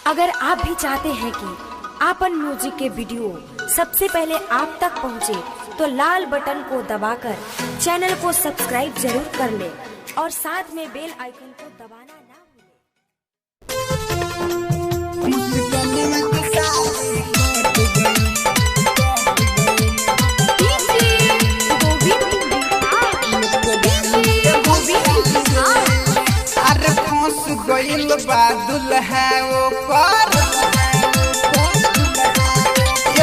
अगर आप भी चाहते हैं कि आपन म्यूजिक के वीडियो सबसे पहले आप तक पहुंचे, तो लाल बटन को दबाकर चैनल को सब्सक्राइब जरूर कर ले और साथ में बेल आइकन को दबाना ना गइल बा दुल्हा ओकर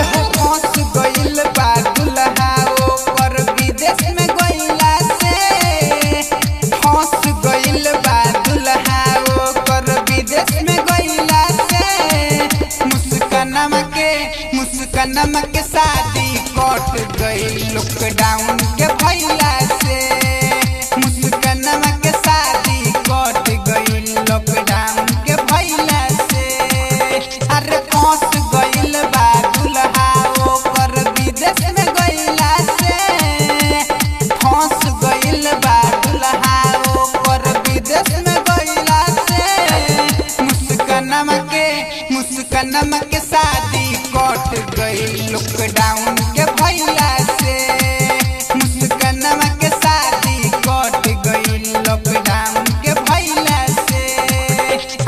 एहो फंस गइल बा दुल्हा ओकर विदेश में गइला से फंस गइल बा दुल्हा ओकर विदेश में गइला से मुस्कानमा के शादी कट गइल लॉकडाउन के भइला से मुस्कानमा के शादी कट गइल लॉकडाउन के भइला से अरे फंस गइल बा दुल्हा ओकर विदेश में गइला से फंस गइल बा दुल्हा ओकर विदेश में गइला से मुस्कानमा के शादी कट गइल लॉकडाउन के भइला से मुस्कानमा के शादी कट गइल लॉकडाउन के भइला से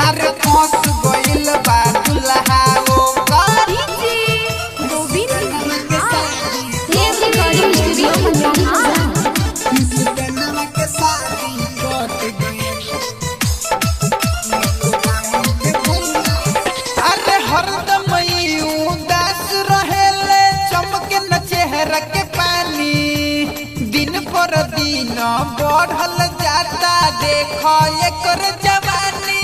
अरे फंस गइल बा दुल्हा ओकर मुस्कानमा के शादी कट गइल अरे हरदम उदास रहेले चमके न चेहरा के पानी दिन पर दिन बढ़ल जाता देखो एकर जवानी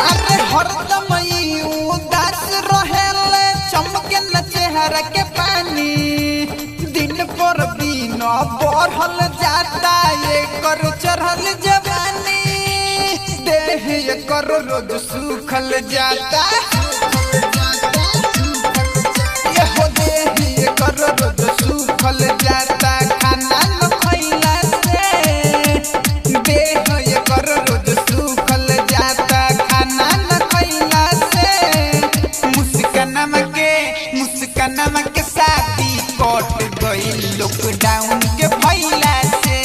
अरे हरदम उदास रहेले चमके न चेहरा के पानी दिन पर दिन बढ़ल जाता एकर चढ़ल जवानी देह एकर रोज सूखल जाता यहो देह एकर रोज सूखल जाता खाना न खइला से देह एकर रोज सूखल जाता खाना न खइला से मुस्कानमा के शादी कट गइल लॉकडाउन के भइला से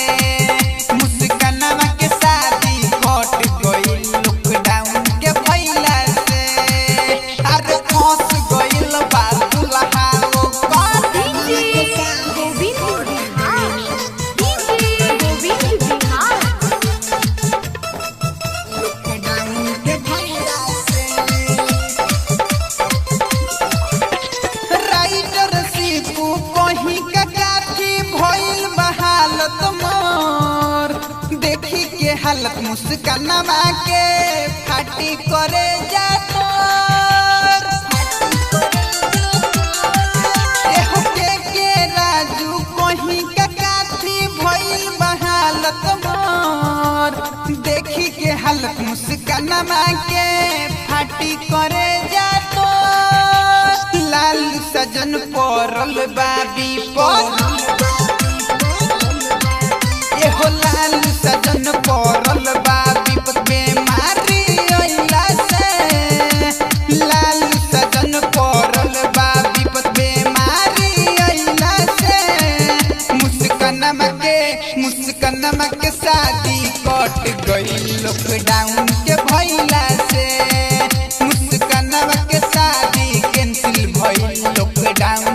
मुस्कानमा के शादी कट गइल लॉकडाउन के भइला से अरे फंस गइल बा दुल्हा ओकर लॉकडाउन के भइला से राइटर सीपू कहीं का काठी भइल बा हालत मोर देखी के हालत मुस्कानमा के फाटी करे जातोर एहो के राजू कहीं का काठी भइल बा हालत मोर देखी के हालत मुस्कानमा के फाटी करे जातोर लाल सजन पड़ल बा विपद एहो लाल सजन पड़ल बा विपद बेमारी अइला से लाल सजन पड़ल बा विपद बेमारी अइला से मुस्कानमा के शादी कट गइल लॉकडाउन के भइला से मुस्कानमा के शादी कैंसिल भइल लॉकडाउन